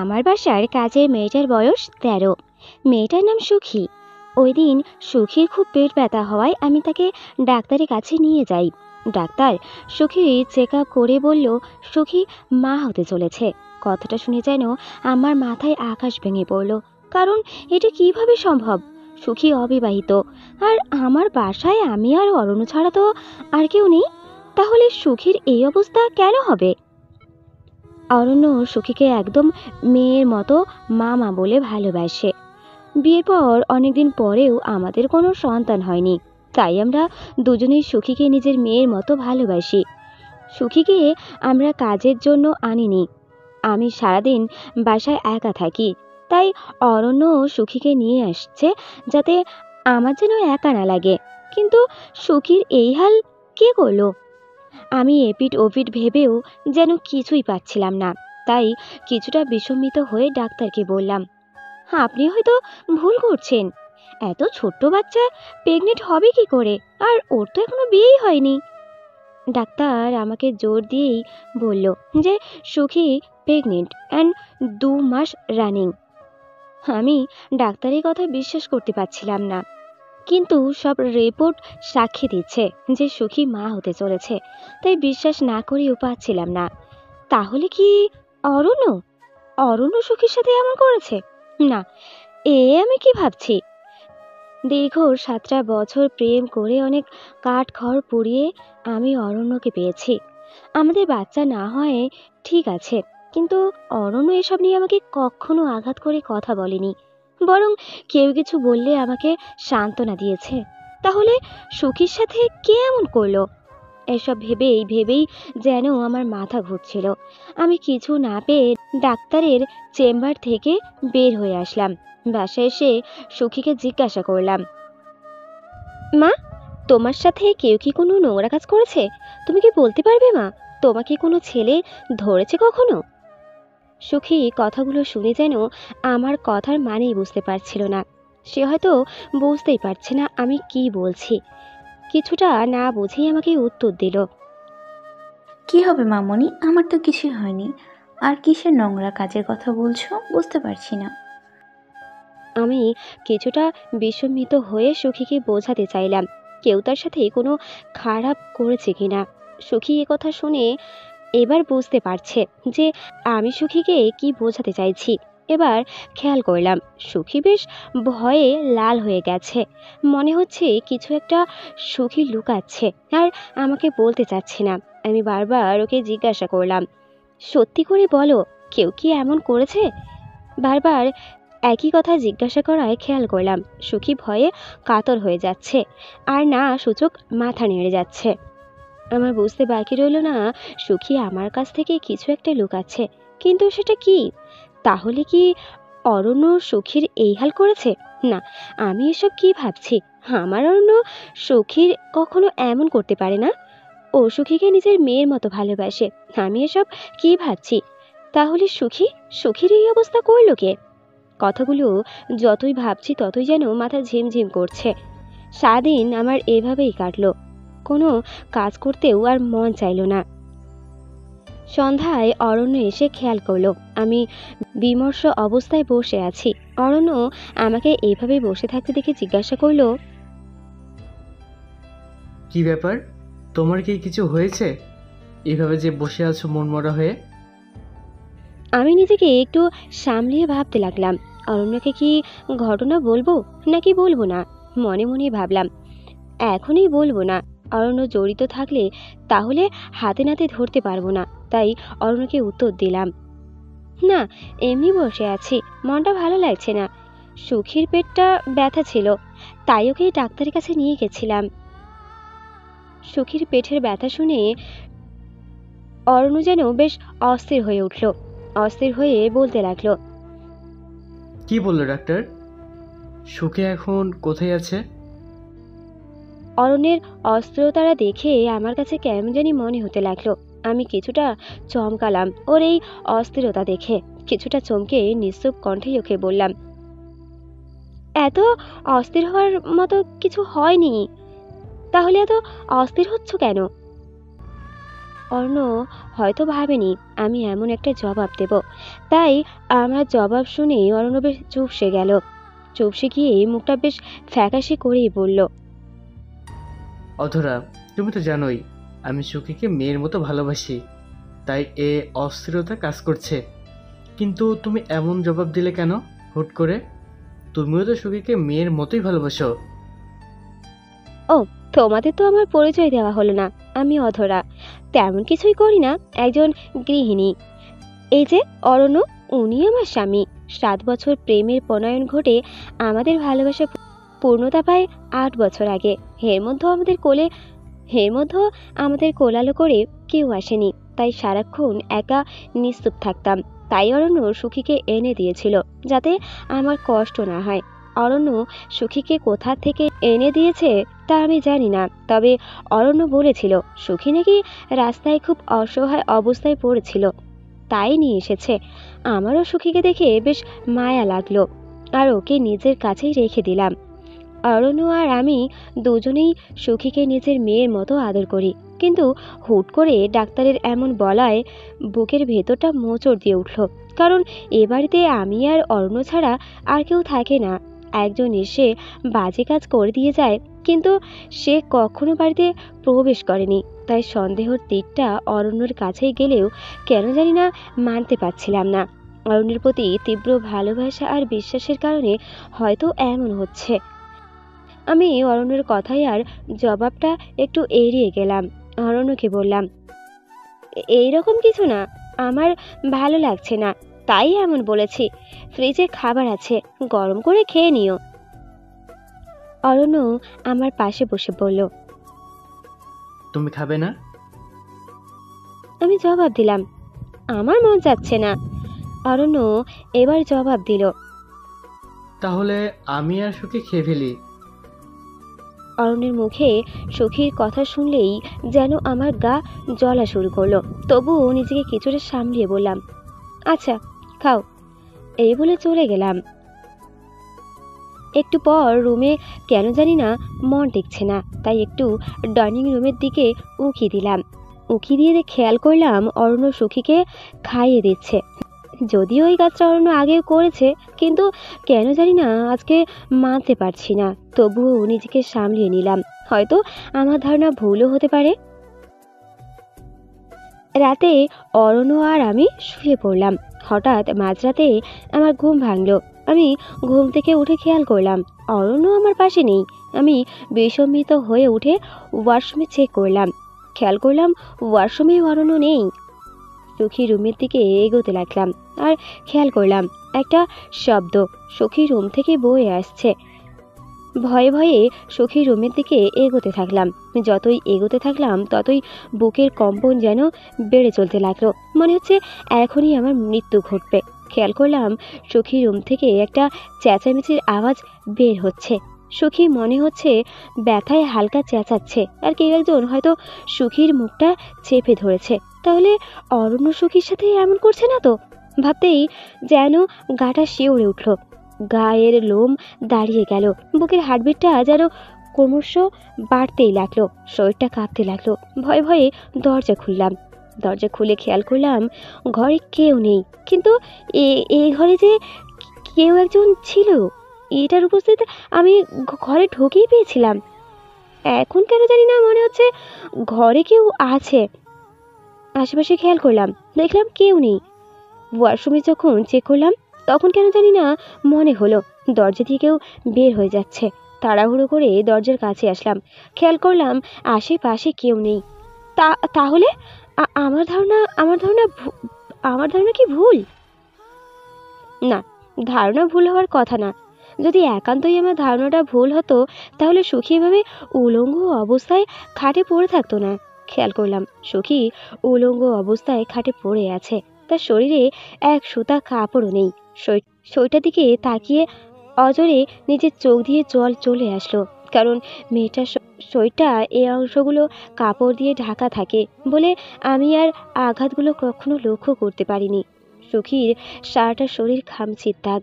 আমার বাসার কাজের মেয়েটার বয়স ১৩। মেয়েটার নাম সুখী। ওই দিন সুখীর খুব পেট ব্যথা হওয়ায় আমি তাকে ডাক্তারের কাছে নিয়ে যাই। ডাক্তার সুখী চেক আপ করে বলল সুখী মা হতে চলেছে। কথাটা শুনে যেন আমার মাথায় আকাশ ভেঙে পড়ল। কারণ এটা কিভাবে সম্ভব? সুখী অবিবাহিত, আর আমার বাসায় আমি আর অরণ্য ছাড়া তো আর কেউ নেই। তাহলে সুখীর এই অবস্থা কেন হবে? অরণ্য সুখীকে একদম মেয়ের মতো মামা বলে ভালোবাসে। বিয়ের পর অনেকদিন পরেও আমাদের কোনো সন্তান হয়নি, তাই আমরা দুজনেই সুখীকে নিজের মেয়ের মতো ভালোবাসি। সুখীকে আমরা কাজের জন্য আনিনি। আমি সারাদিন বাসায় একা থাকি, তাই অরণ্য সুখীকে নিয়ে আসছে যাতে আমার যেন একা না লাগে। কিন্তু সুখীর এই হাল কে করলো? আমি এপিট ওপিট ভেবেও যেন কিছুই পাচ্ছিলাম না। তাই কিছুটা বিস্মিত হয়ে ডাক্তারকে বললাম, আপনি হয়তো ভুল করছেন। এত ছোট্ট বাচ্চা প্রেগনেন্ট হবে কি করে? আর ওর তো এখনো বিয়েই হয়নি। ডাক্তার আমাকে জোর দিয়েই বলল যে সুখী প্রেগনেন্ট অ্যান্ড ২ মাস রানিং। আমি ডাক্তারের কথা বিশ্বাস করতে পারছিলাম না, কিন্তু সব রিপোর্ট সাক্ষী দিচ্ছে যে সুখী মা হতে চলেছে, তাই বিশ্বাস না করেও পাচ্ছিলাম না। তাহলে কি অরণ্য অরণ্য সুখীর সাথে এমন করেছে? না, আমি কি ভাবছি? দীর্ঘ ৭টা বছর প্রেম করে অনেক কাঠ খড় পুড়িয়ে আমি অরণ্যকে পেয়েছি। আমাদের বাচ্চা না হয় ঠিক আছে, কিন্তু অরণ্য এসব নিয়ে আমাকে কখনো আঘাত করে কথা বলেনি। বরং কেউ কিছু বললে আমাকে সান্ত্বনা দিয়েছে। তাহলে সুখীর সাথে কে এমন করলো? এসব ভেবেই ভেবেই যেন আমার মাথা ঘুরছিল। আমি কিছু না পেয়ে ডাক্তারের চেম্বার থেকে বের হয়ে আসলাম। বাসায় এসে সুখীকে জিজ্ঞাসা করলাম, মা, তোমার সাথে কেউ কি কোনো নোংরা কাজ করেছে? তুমি কি বলতে পারবে মা, তোমাকে কোনো ছেলে ধরেছে কখনো? সুখী কথাগুলো শুনে যেন আমার কথার মানেই বুঝতে পারছিল না। সে হয়তো বুঝতেই পারছে না আমি কি বলছি। কিছুটা না বুঝেই আমাকে উত্তর দিল, কি হবে মামনি, আমার তো কিছুই হয়নি। আর কিসের নোংরা কাজের কথা বলছো বুঝতে পারছি না। আমি কিছুটা বিস্মিত হয়ে সুখীকে বোঝাতে চাইলাম কেউ তার সাথে কোনো খারাপ করেছে কিনা। সুখী কথা শুনে এবার বুঝতে পারছে যে আমি সুখীকে কি বোঝাতে চাইছি। এবার খেয়াল করলাম সুখী বেশ ভয়ে লাল হয়ে গেছে। মনে হচ্ছে কিছু একটা সুখী লুকাচ্ছে আর আমাকে বলতে চাচ্ছে না। আমি বারবার ওকে জিজ্ঞাসা করলাম, সত্যি করে বলো, কেউ কি এমন করেছে? বারবার একই কথা জিজ্ঞাসা করায় খেয়াল করলাম সুখী ভয়ে কাতর হয়ে যাচ্ছে, আর না সূচক মাথা নেড়ে যাচ্ছে। আমার বুঝতে বাকি রইল না সুখী আমার কাছ থেকে কিছু একটা লুকাচ্ছে, কিন্তু সেটা কি? তাহলে কি অরণ্য সুখীর এই হাল করেছে? না, আমি এসব কি ভাবছি? আমার অরণ্য সুখীর কখনো এমন করতে পারে না। ও সুখীকে নিজের মেয়ের মতো ভালোবাসে। আমি এসব কি ভাবছি? তাহলে সুখীর এই অবস্থা করলো কে? কথাগুলো যতই ভাবছি ততই যেন মাথা ঝিমঝিম করছে। সারাদিন আমার এভাবেই কাটলো, কোনো কাজ করতেও আর মন চাইল না। সন্ধ্যায় অরণ্য এসে খেয়াল করলো আমি বিমর্ষ অবস্থায় বসে আছি। অরণ্য আমাকে এইভাবে বসে থাকতে দেখে জিজ্ঞাসা করলো, কি ব্যাপার, তোমার কি কিছু হয়েছে? এভাবে যে বসে আছো মনমরা হয়ে? আমি নিজেকে একটু সামলিয়ে ভাবতে লাগলাম অরণ্যকে কি ঘটনা বলবো নাকি বলবো না। মনে মনে ভাবলাম এখনই বলবো না, অরণ্য জড়িত থাকলে তাহলে হাতে নাতে ধরতে পারবো না। তাই অরণ্যকে উত্তর দিলাম, না, এমনি বসে আছি, মনটা ভালো লাগছে না। সুখীর পেটটা ব্যথা ছিল, তাই ওকে ডাক্তারের কাছে নিয়ে গেছিলাম। সুখীর পেটের ব্যথা শুনে অরণ্য যেন বেশ অস্থির হয়ে উঠল। অস্থির হয়ে বলতে লাগলো, কি বললো ডাক্তার? সুখে এখন কোথায় আছে? অরণ্যের অস্থিরতারা দেখে আমার কাছে কেমন জানি মনে হতে লাগলো। আমি কিছুটা চমকালাম ওর এই অস্থিরতা দেখে। কিছুটা চমকে নিশ্চুপ কণ্ঠে ওকে বললাম, এত অস্থির হওয়ার মতো কিছু হয়নি, তাহলে এত অস্থির হচ্ছ কেন? অর্ণ হয়তো ভাবেনি আমি এমন একটা জবাব দেব, তাই আমার জবাব শুনে অরণ্য বেশ চুপসে গেল। চুপসে গিয়ে মুখটা বেশ ফ্যাকাশে করেই বলল, অধরা, তুমি তো জানোই আমি সুখীকে মেয়ের মতো ভালোবাসি, তাই এ অস্থিরতা কাজ করছে। কিন্তু তুমি এমন জবাব দিলে কেন হুট করে? তুমিও তো সুখীকে মেয়ের মতোই ভালোবাসো। ও, তোমাদের তো আমার পরিচয় দেওয়া হলো না। আমি অধরা, তেমন কিছুই করি না, একজন গৃহিণী। এই যে অরণ্য, উনি আমার স্বামী। 7 বছর প্রেমের প্রণয়ন ঘটে আমাদের ভালোবাসা পূর্ণতা পায় 8 বছর আগে। এর মধ্যেও আমাদের কোলালো করে কেউ আসেনি, তাই সারাক্ষণ একা নিস্তুপ থাকতাম। তাই অরণ্য সুখীকে এনে দিয়েছিল, যাতে আমার কষ্ট না হয়। অরণ্য সুখীকে কোথা থেকে এনে দিয়েছে তা আমি জানি না, তবে অরণ্য বলেছিল সুখী নাকি রাস্তায় খুব অসহায় অবস্থায় পড়েছিল, তাই নিয়ে এসেছে। আমারও সুখীকে দেখে বেশ মায়া লাগলো, আর ওকে নিজের কাছেই রেখে দিলাম। অরণ্য আর আমি দুজনেই সুখীকে নিজের মেয়ের মতো আদর করি, কিন্তু হুট করে ডাক্তারের এমন বলায় বুকের ভেতরটা মোচড় দিয়ে উঠল। কারণ এ বাড়িতে আমি আর অরণ্য ছাড়া আর কেউ থাকে না। একজন এসে বাজে কাজ করে দিয়ে যায়, কিন্তু সে কখনো বাড়িতে প্রবেশ করেনি, তাই সন্দেহর দিকটা অরণ্যর কাছেই গেলেও কেন জানি না মানতে পারছিলাম না। অরণ্যের প্রতি তীব্র ভালোবাসা আর বিশ্বাসের কারণে হয়তো এমন হচ্ছে। আমি অরণ্যের কথাই আর জবাবটা একটু এড়িয়ে গেলাম। অরণ্যকে বললাম, এইরকম কিছু না, আমার ভালো লাগছে না, তাই এমন বলেছি। ফ্রিজে খাবার আছে, গরম করে খেয়ে নিও। অরণ্য আমার পাশে বসে বলল, তুমি খাবে না? আমি জবাব দিলাম, আমার মন চাচ্ছে না। অরণ্য এবার জবাব দিল, তাহলে আমি আর সুখী খেয়ে ফেলি। অরণ্যের মুখে সখীর কথা শুনলেই যেন আমার গা জ্বলা শুরু করলো, তবুও নিজেকে কিছুটা সামলিয়ে বললাম, আচ্ছা খাও। এই বলে চলে গেলাম। একটু পর রুমে কেন জানি না মন টিকছে না, তাই একটু ডাইনিং রুমের দিকে উঁকি দিলাম। উঁকি দিয়ে খেয়াল করলাম অরণ্য সখীকে খাইয়ে দিচ্ছে। যদিও এই কাজটা অরণ্য আগেও করেছে, কিন্তু কেন জানি না আজকে মানতে পারছি না। তবুও নিজেকে সামলিয়ে নিলাম, হয়তো আমার ধারণা ভুলও হতে পারে। রাতে অরণ্য আর আমি শুয়ে পড়লাম। হঠাৎ মাঝরাতে আমার ঘুম ভাঙলো। আমি ঘুম থেকে উঠে খেয়াল করলাম অরণ্য আমার পাশে নেই। আমি বিস্মিত হয়ে উঠে ওয়াশরুমে চেক করলাম, খেয়াল করলাম ওয়াশরুমে অরণ্য নেই। সখী রুমের দিকে এগোতে লাগলাম আর খেয়াল করলাম একটা শব্দ সখী রুম থেকে বয়ে আসছে। ভয়ে ভয়ে সখী রুমের দিকে এগোতে থাকলাম। যতই এগোতে থাকলাম ততই বুকের কম্পন যেন বেড়ে চলতে লাগলো। মনে হচ্ছে এখনই আমার মৃত্যু ঘটবে। খেয়াল করলাম সখী রুম থেকে একটা চেঁচামেচির আওয়াজ বের হচ্ছে। সখী মনে হচ্ছে ব্যথায় হালকা চেঁচাচ্ছে, আর কেউ একজন হয়তো সখীর মুখটা চেপে ধরেছে। তাহলে অরণ্য সখীর সাথে এমন করছে না তো? ভাবতেই যেন গাটা শিউরে উঠল, গায়ের লোম দাঁড়িয়ে গেল, বুকের হার্টবিটটা যেন ক্রমশ বাড়তেই লাগলো, শরীরটা কাঁপতে লাগলো। ভয়ে ভয়ে দরজা খুললাম। দরজা খুলে খেয়াল করলাম ঘরে কেউ নেই, কিন্তু এই ঘরে যে কেউ একজন ছিল, এটার উপস্থিত আমি ঘরে ঢুকেই পেয়েছিলাম। এখন কেন জানি না মনে হচ্ছে ঘরে কেউ আছে। আশেপাশে খেয়াল করলাম, দেখলাম কেউ নেই। ওয়াশরুমে যখন চেক করলাম তখন কেন জানি না মনে হলো দরজা দিয়ে কেউ বের হয়ে যাচ্ছে। তাড়াহুড়ো করে দরজার কাছে আসলাম, খেয়াল করলাম আশেপাশে কেউ নেই। তাহলে আমার ধারণা কি ভুল? না, ধারণা ভুল হওয়ার কথা না। যদি একান্তই আমার ধারণাটা ভুল হতো তাহলে সুখী এভাবে উলঙ্গ অবস্থায় খাটে পড়ে থাকতো না। খেয়াল করলাম সুখী উলঙ্গ অবস্থায় খাটে পড়ে আছে, তার শরীরে এক সুতা কাপড়ও নেই। শরীরটার দিকে তাকিয়ে অজরে নিজের চোখ দিয়ে জল চলে আসলো, কারণ মেয়েটার শরীরটা এই অংশগুলো কাপড় দিয়ে ঢাকা থাকে বলে আমি আর আঘাতগুলো কখনো লক্ষ্য করতে পারিনি। সুখীর সারাটা শরীর খামচির দাগ।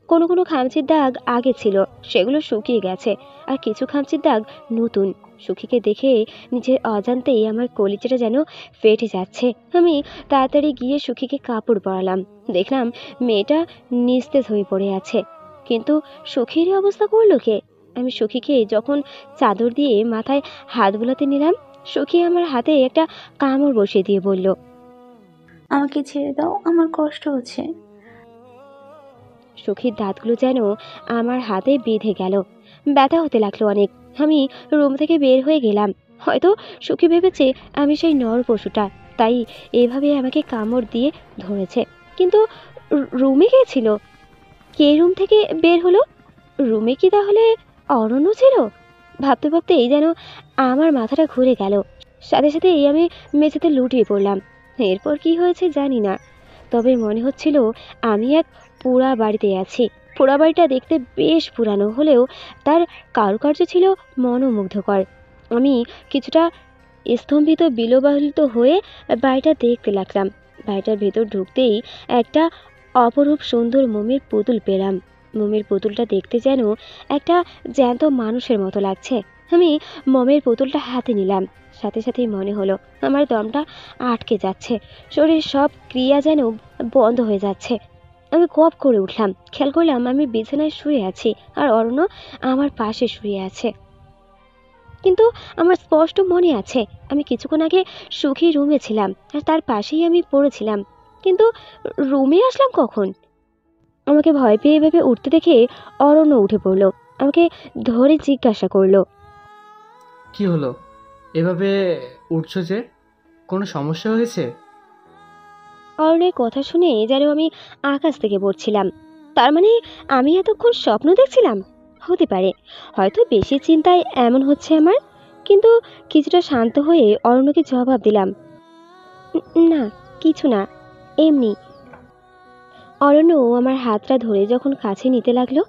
কোনো খামচির দাগ আগে ছিল, সেগুলো শুকিয়ে গেছে, আর কিছু খামচির দাগ নতুন। সুখীকে দেখে নিজের অজান্তেই আমার কলিজাটা যেন ফেটে যাচ্ছে। আমি তাড়াতাড়ি গিয়ে সুখীকে কাপড় পরালাম। দেখলাম মেয়েটা নিস্তেজ হয়ে পড়ে আছে, কিন্তু সুখীর এই অবস্থা করলো কে? আমি সুখীকে যখন চাদর দিয়ে মাথায় হাত বুলাতে নিলাম, সুখী আমার হাতে একটা কামড় বসিয়ে দিয়ে বলল, আমাকে ছেড়ে দাও, আমার কষ্ট হচ্ছে। সুখীর দাঁতগুলো যেন আমার হাতে বেঁধে গেল, ব্যথা হতে লাগলো অনেক। আমি রুম থেকে বের হয়ে গেলাম। হয়তো সুখী ভেবেছে আমি সেই নর পশুটা, তাই এভাবে আমাকে কামড় দিয়ে ধরেছে। কিন্তু রুমে কে ছিল? কে রুম থেকে বের হলো? রুমে কি তাহলে অরণ্য ছিল? ভাবতে ভাবতেই যেন আমার মাথাটা ঘুরে গেল। সাথে সাথেই আমি মেঝেতে লুটিয়ে পড়লাম। এরপর কি হয়েছে জানি না, তবে মনে হচ্ছিল আমি এক পোড়া বাড়িতে আছি। পোড়া বাড়িটা দেখতে বেশ পুরানো হলেও তার কারুকার্য ছিল মনোমুগ্ধকর। আমি কিছুটা স্তম্ভিত বিলবাহিত হয়ে বাড়িটা দেখতে লাগলাম। বাড়িটার ভেতর ঢুকতেই একটা অপরূপ সুন্দর মোমের পুতুল পেলাম। মোমের পুতুলটা দেখতে যেন একটা জ্যান্ত মানুষের মতো লাগছে। আমি মোমের পুতুলটা হাতে নিলাম, সাথে সাথেই মনে হলো আমার দমটা আটকে যাচ্ছে, শরীর সব ক্রিয়া যেন বন্ধ হয়ে যাচ্ছে। আমি কপ করে উঠলাম, খেয়াল করলাম আমি বিছানায় শুয়ে আছি আর অরণ্য আমার পাশে শুয়ে আছে। কিন্তু আমার স্পষ্ট মনে আছে আমি কিছুক্ষণ আগে সুখী রুমে ছিলাম আর তার পাশেই আমি পড়েছিলাম। কিন্তু রুমে আসলাম কখন? আমাকে ভয় পেয়ে ভেবে উঠতে দেখে অরণ্য উঠে পড়লো, আমাকে ধরে জিজ্ঞাসা করলো, কি হলো, এভাবে উঠছো যে? কোনো সমস্যা হয়েছে? অরণ্যের কথা শুনে যেন আমি আকাশ থেকে পড়ছিলাম। তার মানে আমি এতক্ষণ স্বপ্ন দেখছিলাম? হতে পারে, হয়তো বেশি চিন্তায় এমন হচ্ছে আমার। কিন্তু কিছুটা শান্ত হয়ে অরণ্যকে জবাব দিলাম, না কিছু না, এমনি। অরণ্য আমার হাতটা ধরে যখন কাছে নিতে লাগলো,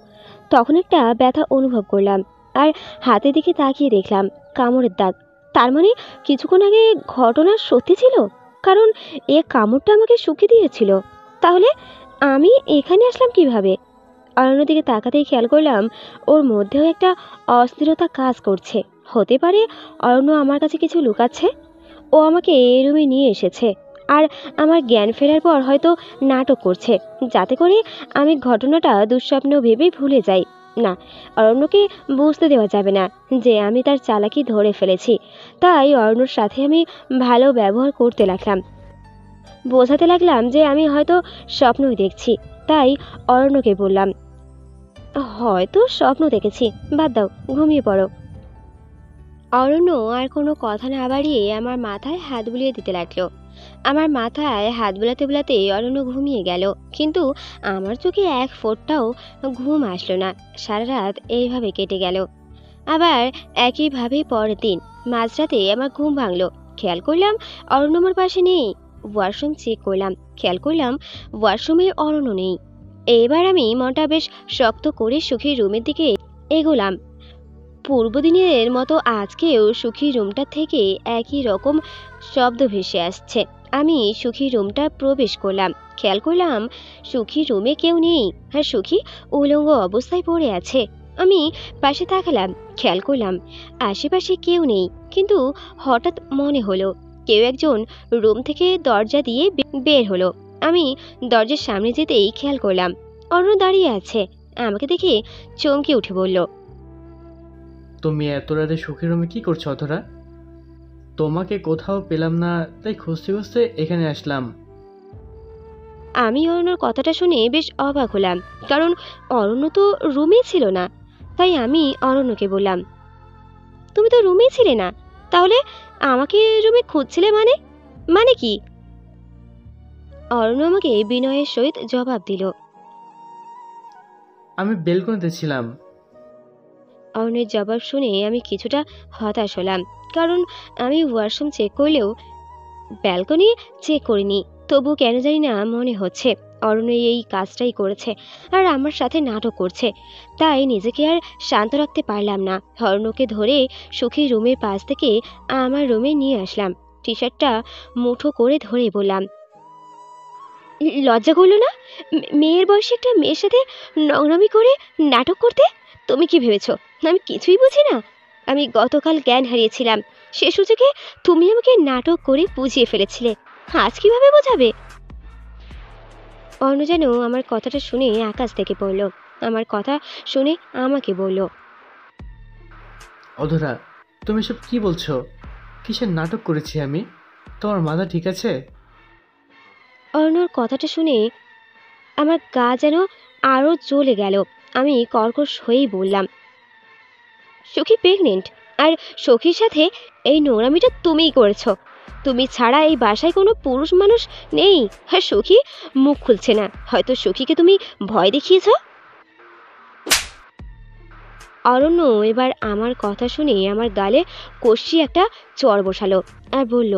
তখন একটা ব্যথা অনুভব করলাম আর হাতের দিকে তাকিয়ে দেখলাম কামড়ের দাগ। তার মানে কিছুক্ষণ আগে ঘটনা সত্যি ছিল, কারণ এ কামড়টা আমাকে শুকিয়ে দিয়েছিল। তাহলে আমি এখানে আসলাম কিভাবে? অরণ্যর দিকে তাকাতেই খেয়াল করলাম ওর মধ্যেও একটা অস্থিরতা কাজ করছে। হতে পারে অরণ্য আমার কাছে কিছু লুকাচ্ছে। ও আমাকে এই রুমে নিয়ে এসেছে আর আমার জ্ঞান ফেরার পর হয়তো নাটক করছে, যাতে করে আমি ঘটনাটা দুঃস্বপ্ন ভেবেই ভুলে যাই। না, অরণ্যকে বুঝতে দেওয়া যাবে না যে আমি তার চালাকি ধরে ফেলেছি। তাই অরণ্যর সাথে আমি ভালো ব্যবহার করতে লাগলাম, বোঝাতে লাগলাম যে আমি হয়তো স্বপ্নই দেখছি। তাই অরণ্যকে বললাম, হয়তো স্বপ্ন দেখেছি, বাদ দাও, ঘুমিয়ে পড়ো। অরণ্য আর কোনো কথা না বাড়িয়ে আমার মাথায় হাত বুলিয়ে দিতে লাগলো। আমার মাথায় হাত বুলাতে বুলাতে অরণ্য ঘুমিয়ে গেল, কিন্তু আমার চোখে এক ফোঁটাও ঘুম আসলো না। সারা রাত এইভাবে কেটে গেল। আবার একইভাবে পরের দিন মাঝরাতে আমার ঘুম ভাঙলো। খেয়াল করলাম অরণ্য আমার পাশে নেই। ওয়াশরুম চেক করলাম, খেয়াল করলাম ওয়াশরুমে অরণ্য নেই। এবার আমি মনটা বেশ শক্ত করে সুখীর রুমের দিকে এগোলাম। পূর্বদিনের মতো আজকেও সুখী রুমটা থেকে একই রকম শব্দ ভেসে আসছে। আমি সুখী রুমটা প্রবেশ করলাম, খেয়াল করলাম সুখী রুমে কেউ নেই আর সুখী উলঙ্গ অবস্থায় পড়ে আছে। আমি পাশে তাকালাম, খেয়াল করলাম আশেপাশে কেউ নেই, কিন্তু হঠাৎ মনে হলো কেউ একজন রুম থেকে দরজা দিয়ে বের হলো। আমি দরজার সামনে যেতেই খেয়াল করলাম অরণ্য দাঁড়িয়ে আছে। আমাকে দেখে চমকে উঠে বলল, তুমি এত রাতে সুখের রুমে কি করছো অধরা? তোমাকে কোথাও পেলাম না, তাই খুঁজতে খুঁজতে এখানে আসলাম। আমি অরণ্যর কথাটা শুনে বেশ অবাক হলাম, কারণ অরণ্য তো রুমেই ছিল না। তাই আমি অরণ্যকে বললাম, তুমি তো রুমেই ছিলে না, তাহলে আমাকে রুমে খুঁজছিলে মানে? মানে কি? অরণ্য আমাকে বিনয়ের সহিত জবাব দিল। আমি বেলকনিতে ছিলাম। অরণ্যের জবাব শুনে আমি কিছুটা হতাশ হলাম, কারণ আমি ওয়াশরুম চেক করলেও ব্যালকনি চেক করিনি। তবু কেন জানি না মনে হচ্ছে অরণ্য এই কাজটাই করেছে আর আমার সাথে নাটক করছে। তাই নিজেকে আর শান্ত রাখতে পারলাম না। অরণ্যকে ধরে সুখী রুমের পাশ থেকে আমার রুমে নিয়ে আসলাম। টি শার্টটা মুঠো করে ধরে বললাম, লজ্জা করলো না মেয়ের বয়সে একটা মেয়ের সাথে নোংরামি করে নাটক করতে? তুমি কি ভেবেছো আমি কিছুই বুঝি না? আমি গতকাল জ্ঞান হারিয়েছিলাম, সে সুযোগে তুমি আমাকে নাটক করে বুঝিয়ে ফেলেছিলে। আজ কিভাবে বোঝাবে? অর্ণ যেন আমার কথাটা শুনে আকাশ থেকে পড়ল। আমার কথা শুনে আমাকে বলল, অধরা, তুমি সব কি বলছো? কিসের নাটক করেছি আমি? তোমার মাথা ঠিক আছে? অর্ণর কথাটা শুনে আমার গা যেন আরও জ্বলে গেল। আমি কর্কশ হয়েই বললাম, সখী প্রেগনেন্ট, আর সখীর সাথে এই নোংরামিটা তুমিই করেছো। তুমি ছাড়া এই বাসায় কোনো পুরুষ মানুষ নেই। আর সখী মুখ খুলছে না, হয়তো সখীকে তুমি ভয় দেখিয়েছ। অরণ্য এবার আমার কথা শুনে আমার গালে কষি একটা চড় বসালো আর বলল,